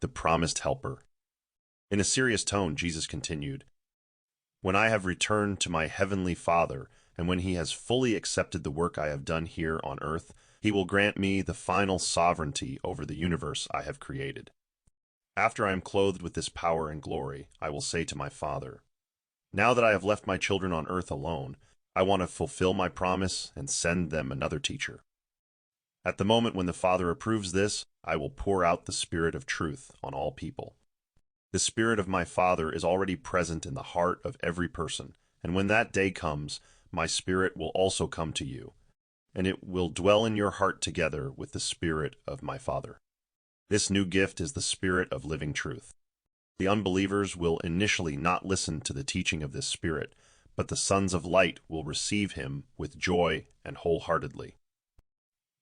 the promised helper. In a serious tone, Jesus continued, "When I have returned to my heavenly Father, and when he has fully accepted the work I have done here on earth, he will grant me the final sovereignty over the universe I have created. After I am clothed with this power and glory, I will say to my Father, 'Now that I have left my children on earth alone, I want to fulfill my promise and send them another teacher. At the moment when the Father approves this, I will pour out the Spirit of truth on all people.' The Spirit of my Father is already present in the heart of every person, and when that day comes, my Spirit will also come to you, and it will dwell in your heart together with the Spirit of my Father. This new gift is the Spirit of living truth. The unbelievers will initially not listen to the teaching of this Spirit, but the sons of light will receive him with joy and wholeheartedly.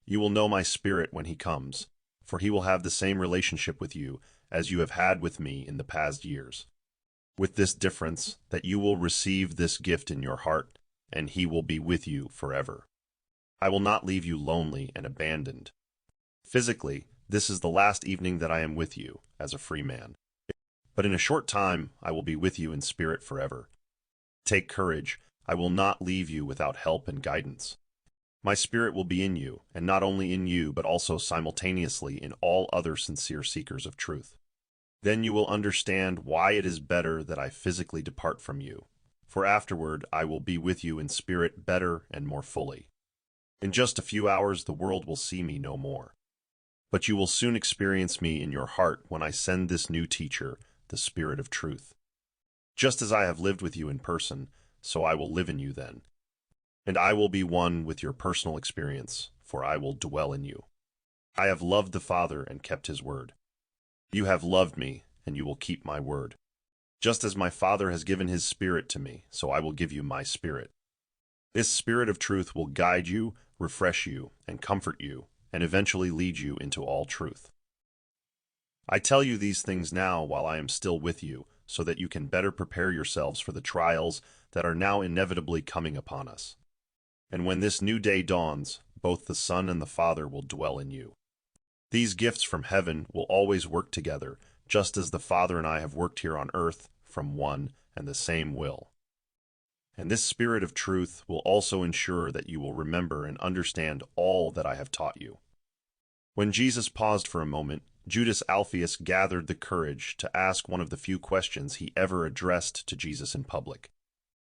You will know my Spirit when he comes, for he will have the same relationship with you as you have had with me in the past years, with this difference that you will receive this gift in your heart, and he will be with you forever. I will not leave you lonely and abandoned. Physically, this is the last evening that I am with you as a free man. But in a short time I will be with you in spirit forever. Take courage, I will not leave you without help and guidance. My Spirit will be in you, and not only in you, but also simultaneously in all other sincere seekers of truth. Then you will understand why it is better that I physically depart from you, for afterward I will be with you in spirit better and more fully. In just a few hours the world will see me no more. But you will soon experience me in your heart when I send this new teacher, the Spirit of truth. Just as I have lived with you in person, so I will live in you then. And I will be one with your personal experience, for I will dwell in you. I have loved the Father and kept his word. You have loved me, and you will keep my word. Just as my Father has given his Spirit to me, so I will give you my Spirit. This Spirit of truth will guide you, refresh you, and comfort you, and eventually lead you into all truth. I tell you these things now while I am still with you, so that you can better prepare yourselves for the trials that are now inevitably coming upon us. And when this new day dawns, both the Son and the Father will dwell in you. These gifts from heaven will always work together, just as the Father and I have worked here on earth from one and the same will. And this Spirit of truth will also ensure that you will remember and understand all that I have taught you." When Jesus paused for a moment, Judas Alphaeus gathered the courage to ask one of the few questions he ever addressed to Jesus in public.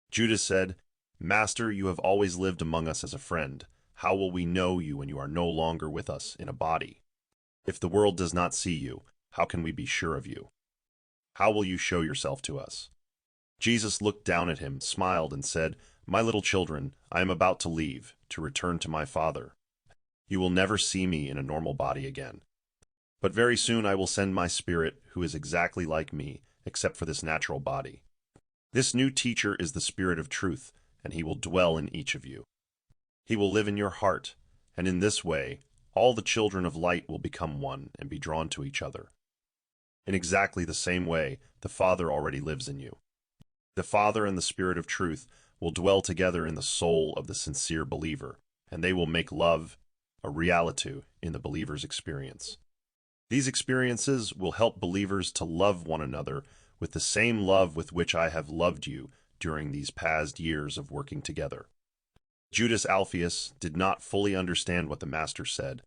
Judas said, "Master, you have always lived among us as a friend. How will we know you when you are no longer with us in a body? If the world does not see you, how can we be sure of you? How will you show yourself to us?" Jesus looked down at him, smiled, and said, "My little children, I am about to leave, to return to my Father. You will never see me in a normal body again. But very soon I will send my Spirit, who is exactly like me, except for this natural body. This new teacher is the Spirit of truth, and he will dwell in each of you. He will live in your heart, and in this way, all the children of light will become one and be drawn to each other. In exactly the same way, the Father already lives in you. The Father and the Spirit of truth will dwell together in the soul of the sincere believer, and they will make love a reality in the believer's experience. These experiences will help believers to love one another with the same love with which I have loved you during these past years of working together." Judas Alphaeus did not fully understand what the Master said,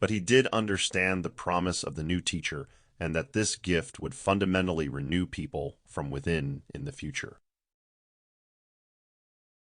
but he did understand the promise of the new teacher and that this gift would fundamentally renew people from within in the future.